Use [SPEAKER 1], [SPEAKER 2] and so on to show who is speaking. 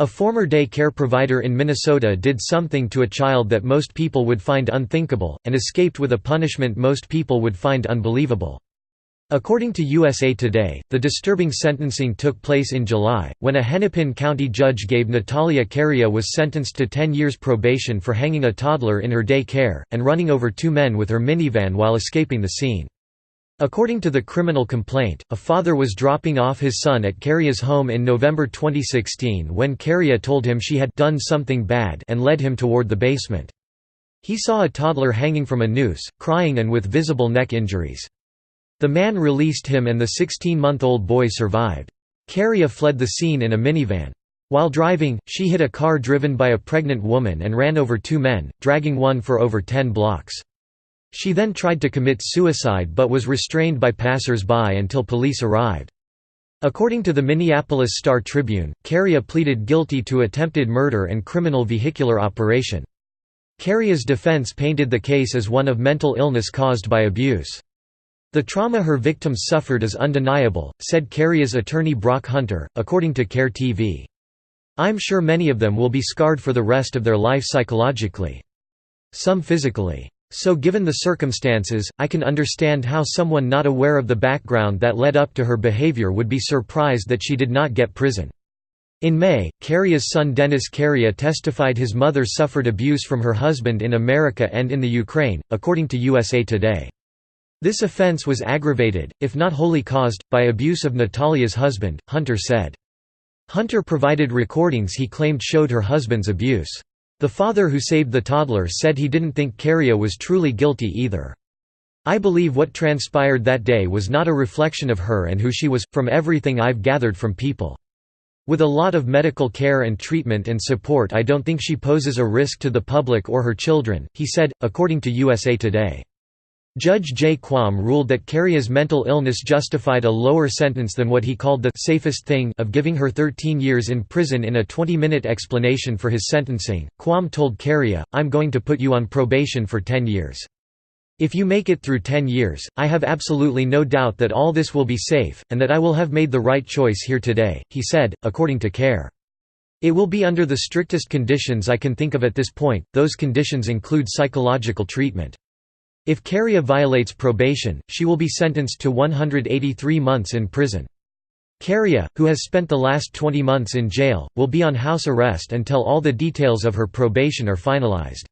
[SPEAKER 1] A former day care provider in Minnesota did something to a child that most people would find unthinkable, and escaped with a punishment most people would find unbelievable. According to USA Today, the disturbing sentencing took place in July, when a Hennepin County judge gave Nataliia Karia was sentenced to 10 years probation for hanging a toddler in her day care, and running over 2 men with her minivan while escaping the scene. According to the criminal complaint, a father was dropping off his son at Karia's home in November 2016 when Karia told him she had done something bad and led him toward the basement. He saw a toddler hanging from a noose, crying and with visible neck injuries. The man released him and the 16-month-old boy survived. Karia fled the scene in a minivan. While driving, she hit a car driven by a pregnant woman and ran over 2 men, dragging one for over 10 blocks. She then tried to commit suicide but was restrained by passersby until police arrived. According to the Minneapolis Star-Tribune, Karia pleaded guilty to attempted murder and criminal vehicular operation. Karia's defense painted the case as one of mental illness caused by abuse. The trauma her victims suffered is undeniable, said Karia's attorney Brock Hunter, according to CARE TV. I'm sure many of them will be scarred for the rest of their life psychologically. Some physically. So given the circumstances, I can understand how someone not aware of the background that led up to her behavior would be surprised that she did not get prison. In May, Karia's son Dennis Karia testified his mother suffered abuse from her husband in America and in the Ukraine, according to USA Today. This offense was aggravated, if not wholly caused, by abuse of Natalia's husband, Hunter said. Hunter provided recordings he claimed showed her husband's abuse. The father who saved the toddler said he didn't think Karia was truly guilty either. I believe what transpired that day was not a reflection of her and who she was, from everything I've gathered from people. With a lot of medical care and treatment and support, I don't think she poses a risk to the public or her children, he said, according to USA Today. Judge Jay Quam ruled that Karia's mental illness justified a lower sentence than what he called the safest thing of giving her 13 years in prison. In a 20-minute explanation for his sentencing, Quam told Karia, "I'm going to put you on probation for 10 years. If you make it through 10 years, I have absolutely no doubt that all this will be safe, and that I will have made the right choice here today," he said, according to CARE. "It will be under the strictest conditions I can think of at this point. Those conditions include psychological treatment. If Karia violates probation, she will be sentenced to 183 months in prison. Karia, who has spent the last 20 months in jail, will be on house arrest until all the details of her probation are finalized."